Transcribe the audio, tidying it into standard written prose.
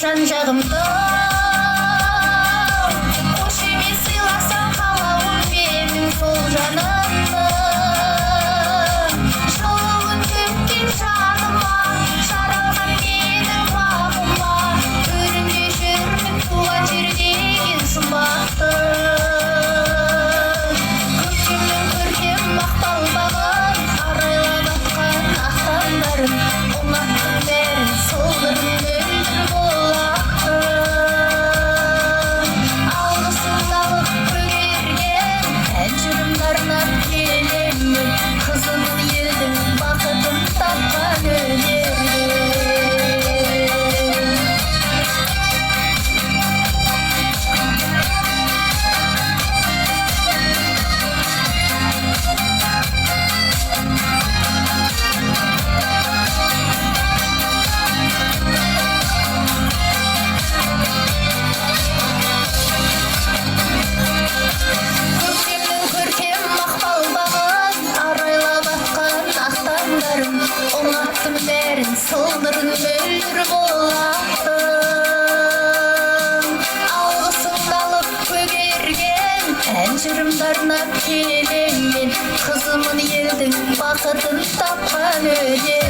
жан жағымда. Қош емес сыйласаң қалауым менің сол жанымды. Жылуын төккен жаныма, жаралған менің бағыма. Төрінде жүрмін туған жер деген жұмбақты. Көктемнің көркем мақпал бағын, арайлап атқан ақтаңдарын, ұнаттың бәрін сылдырын мөлдір болақты. Алғысын алып көгерген ән жырымдарына келемін, қызымын елдің бақытын тапқан өнерде. Көктемнің көркем мақпал бағын, арайлап атқан ақтаңдарын, ұнаттым бәрін сылдырын мөлдір болақтың. Алғысымды алып көгерген ән жырымдарына келемін, қызымын елдің бақытын тапқан өнер.